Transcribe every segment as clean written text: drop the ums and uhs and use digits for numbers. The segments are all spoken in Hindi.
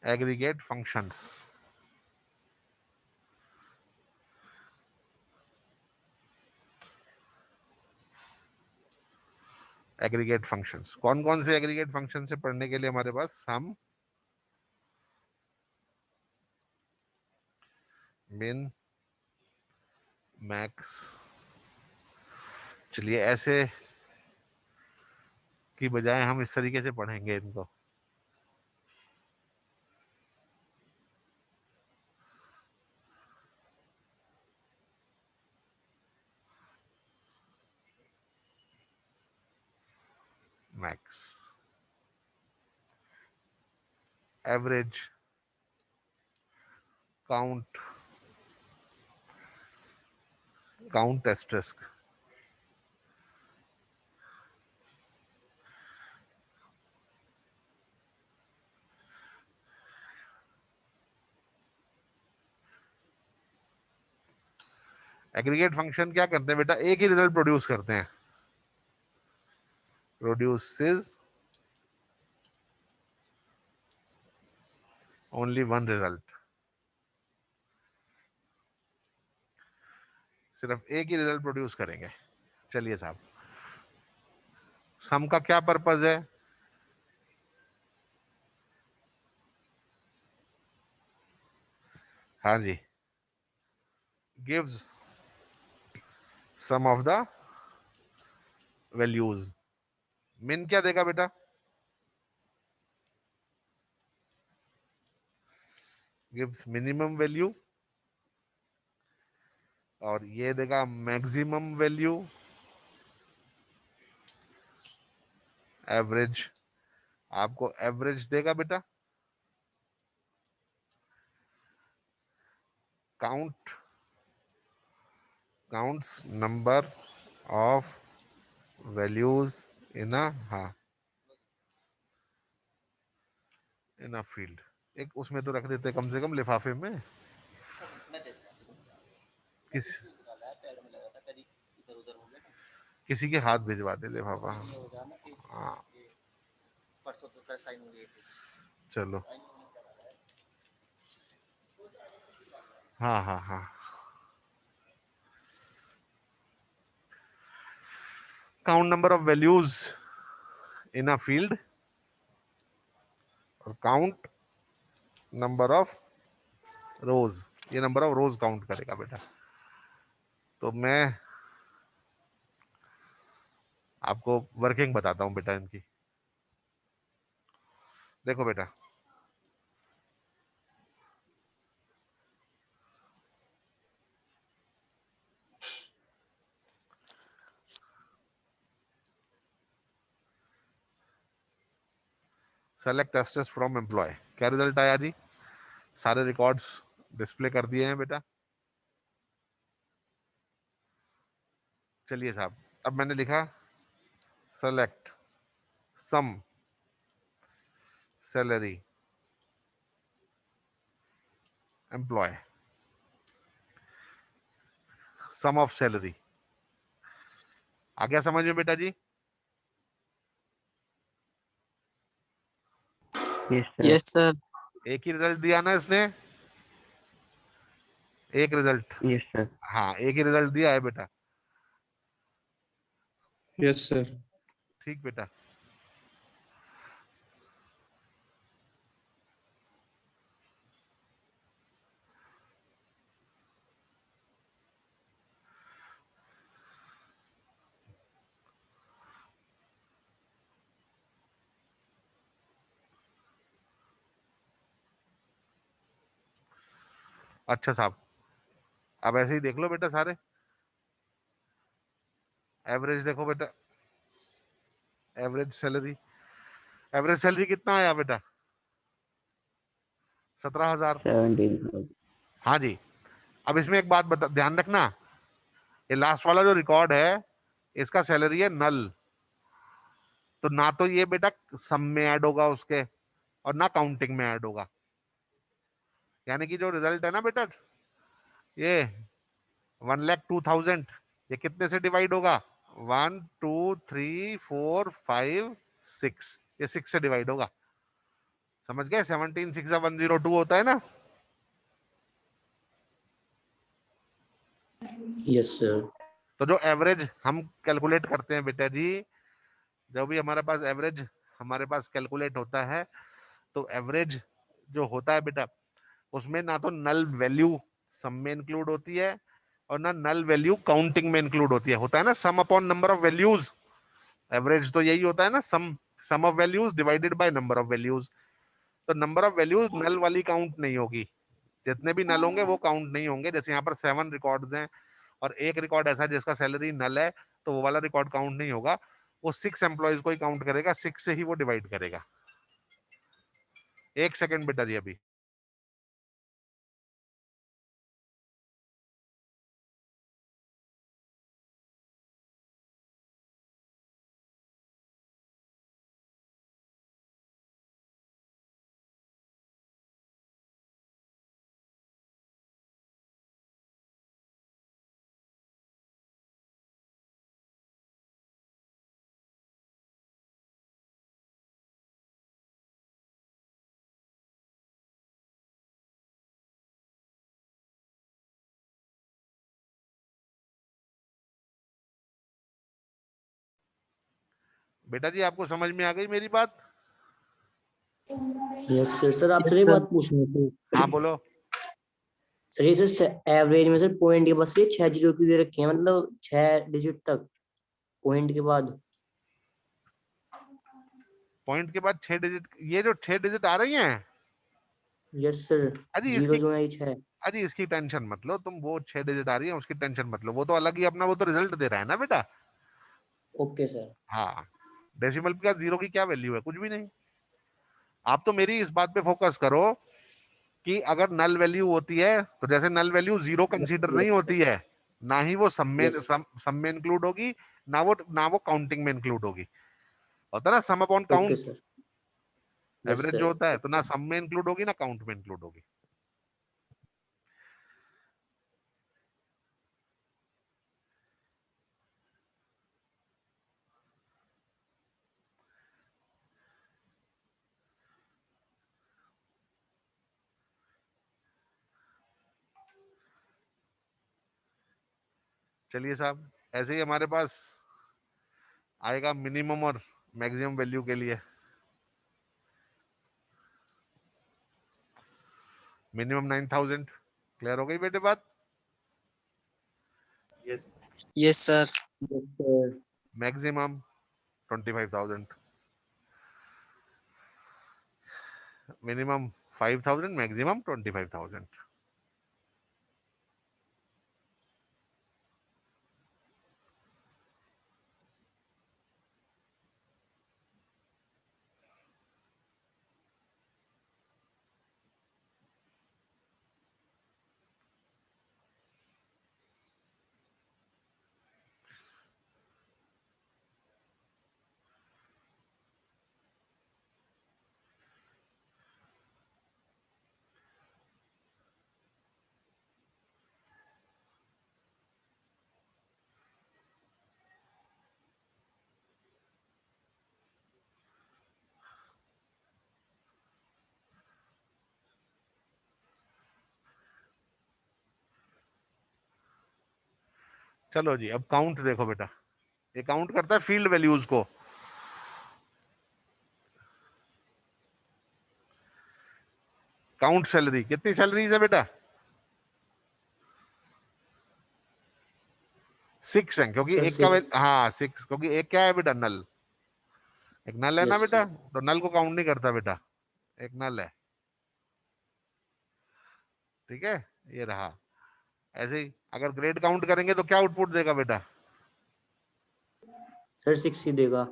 Aggregate functions. एग्रीगेट फंक्शंस कौन कौन से एग्रीगेट फंक्शन से पढ़ने के लिए हमारे पास हम मिन मैक्स, चलिए ऐसे की बजाय हम इस तरीके से पढ़ेंगे इनको। Max, average, count, count asterisk, aggregate function क्या करते हैं बेटा, एक ही रिजल्ट प्रोड्यूस करते हैं, प्रोड्यूसेस ओनली वन रिजल्ट, सिर्फ एक ही रिजल्ट प्रोड्यूस करेंगे। चलिए साहब, सम का क्या पर्पज है, हाँ जी, gives some of the values. Mean क्या देगा बेटा, गिव्स मिनिमम वैल्यू, और ये देगा मैक्सिमम वैल्यू, एवरेज, आपको एवरेज देगा बेटा, count, counts number of values in a, हाँ, इन अ फील्ड। एक उसमें तो रख देते कम से कम लिफाफे में। किस किसी के हाथ भिजवा दे लिफाफा। हाँ चलो, हाँ हाँ हाँ, count number of values in a field और काउंट नंबर ऑफ रोज, ये नंबर ऑफ रोज काउंट करेगा बेटा। तो मैं आपको वर्किंग बताता हूं बेटा इनकी। देखो बेटा, सेलेक्ट टेस्टर्स फ्रॉम एम्प्लॉय, क्या रिजल्ट आया जी, सारे रिकॉर्ड्स डिस्प्ले कर दिए हैं बेटा। चलिए साहब, अब मैंने लिखा select sum salary employ, sum of salary, आ गया समझ में बेटा जी। Yes sir. Yes sir. एक ही रिजल्ट दिया ना इसने, एक रिजल्ट, यस सर। हाँ एक ही रिजल्ट दिया है बेटा। Yes sir. ठीक बेटा, अच्छा साहब, अब ऐसे ही देख लो बेटा सारे, एवरेज देखो बेटा, एवरेज सैलरी, एवरेज सैलरी कितना आया बेटा, 17,000। 17,000। हाँ जी, अब इसमें एक बात बता, ध्यान रखना, ये लास्ट वाला जो रिकॉर्ड है इसका सैलरी है नल, तो ना तो ये बेटा सम में ऐड होगा उसके और ना काउंटिंग में ऐड होगा। यानी कि जो रिजल्ट है ना बेटा, ये 1,02,000, ये कितने से डिवाइड होगा, 1 2 3 4 5 6, ये 6 से डिवाइड होगा। समझ गए? 17,60102 होता है ना? Yes sir. तो जो एवरेज हम कैलकुलेट करते हैं बेटा जी, जब भी हमारे पास एवरेज हमारे पास कैलकुलेट होता है, तो एवरेज जो होता है बेटा, उसमें ना तो नल वैल्यू सम में इंक्लूड होती है और ना नल वैल्यू काउंटिंग में इंक्लूड होती है। होता है ना sum upon number of values. Average तो यही होता है ना, sum of values divided by number of values. तो नंबर ऑफ वैल्यूज नल वाली काउंट नहीं होगी। जितने भी नल होंगे वो काउंट नहीं होंगे। जैसे यहाँ पर 7 रिकॉर्ड्स हैं और एक रिकॉर्ड ऐसा जिसका सैलरी नल है, तो वो वाला रिकॉर्ड काउंट नहीं होगा। वो 6 एम्प्लॉयज को ही काउंट करेगा, 6 से ही वो डिवाइड करेगा। एक सेकेंड बेटा जी अभी। बेटा जी आपको समझ में आ गई मेरी बात? Yes sir. सर आपसे एक बात पूछनी थी। हाँ बोलो। सर ये सर एवरेज में सर पॉइंट के बस ये 6 जीरो की दे रखी है, मतलब 6 डिजिट तक पॉइंट के बाद। पॉइंट के बाद 6 डिजिट, ये जो 6 डिजिट आ रही हैं, यस सर। अजी जीरो इसकी जो है ये 6। अजी इसकी टेंशन मत लो तुम। वो 6 डिजिट आ रही है उसकी टेंशन मत लो, वो तो अलग ही अपना वो तो रिजल्ट दे रहा है ना बेटा। Okay sir. हाँ, डेसिमल का जीरो की क्या वैल्यू है? कुछ भी नहीं। आप तो मेरी इस बात पे फोकस करो कि अगर नल वैल्यू होती है, तो जैसे नल वैल्यू जीरो कंसीडर नहीं होती है, ना ही वो यस। सम में इंक्लूड होगी, ना वो काउंटिंग में इंक्लूड होगी। होता है ना sum upon okay count, sir. Yes average जो सर। होता है, तो ना सम में इंक्लूड होगी ना काउंट में इंक्लूड होगी। चलिए साहब, ऐसे ही हमारे पास आएगा मिनिमम और मैक्सिमम वैल्यू के लिए। मिनिमम 9,000। क्लियर हो गई बेटे बात? Yes yes sir. Yes sir. Maximum 25,000। Minimum 5,000, maximum 25,000। चलो जी, अब काउंट देखो बेटा। ये काउंट करता है फील्ड वैल्यूज को। काउंट सैलरी, कितनी सैलरीज है बेटा? 6 है, क्योंकि सर एक का 6। हाँ 6, क्योंकि एक क्या है बेटा? नल। एक नल है ना यस बेटा, सर। तो नल को काउंट नहीं करता बेटा। एक नल है। ठीक है, ये रहा। ऐसे ही अगर ग्रेड काउंट करेंगे तो क्या आउटपुट देगा बेटा? सर 6 ही देगा।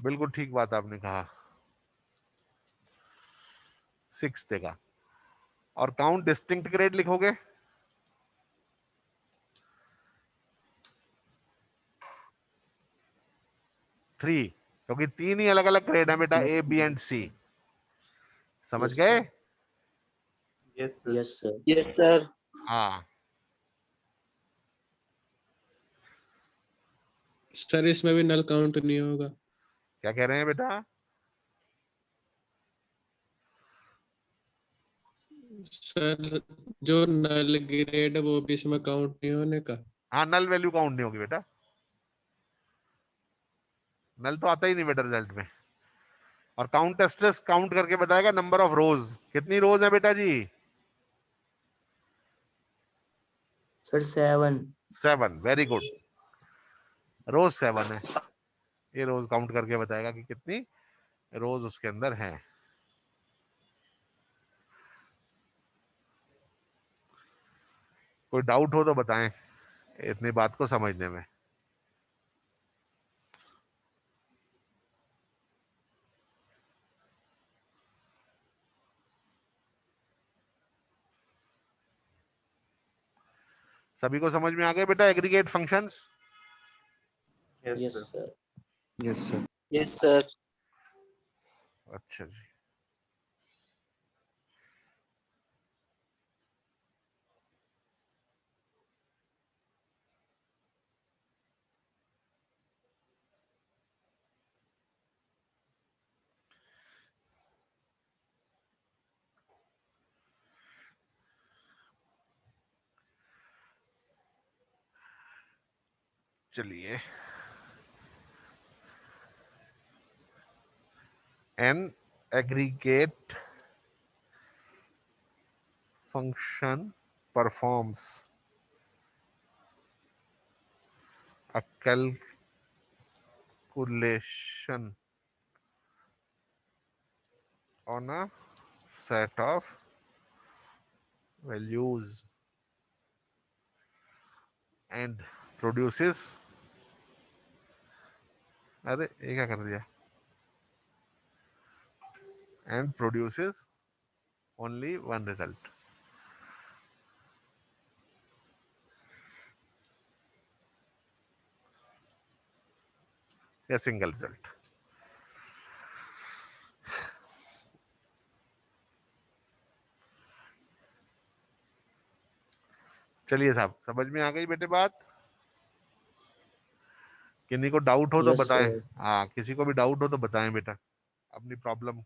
बिल्कुल ठीक बात आपने कहा, 6 देगा। और काउंट डिस्टिंक्ट ग्रेड लिखोगे? 3, क्योंकि 3 ही अलग अलग ग्रेड है बेटा, ए बी एंड सी। समझ यस गए? Sir. Yes sir. Yes sir. Yes sir. हाँ। सर इसमें भी नल काउंट नहीं होगा? क्या कह रहे हैं बेटा? सर जो नल ग्रेड वो भी इसमें काउंट नहीं होने का। हाँ, नल वैल्यू काउंट नहीं होगी बेटा, नल तो आता ही नहीं बेटा रिजल्ट में। और काउंट स्ट्रेस काउंट करके बताएगा नंबर ऑफ रोज, कितनी रोज है बेटा जी? सर 7। 7, वेरी गुड, रोज 7 है। ये रोज काउंट करके बताएगा कि कितनी रोज उसके अंदर है। कोई डाउट हो तो बताएं इतनी बात को समझने में। सभी को समझ में आ गया बेटा aggregate functions? Yes sir. Yes sir. Yes, sir. अच्छा जी, चलिए। An aggregate function performs a calculation on a set of values and produces, अरे ये क्या कर दिया, and produces only one result। या सिंगल रिजल्ट। चलिए साहब, समझ में आ गई बेटे बात? किन्हीं को डाउट हो तो यस बताएं। सर। हाँ, किसी को भी डाउट हो तो बताएं बेटा अपनी प्रॉब्लम।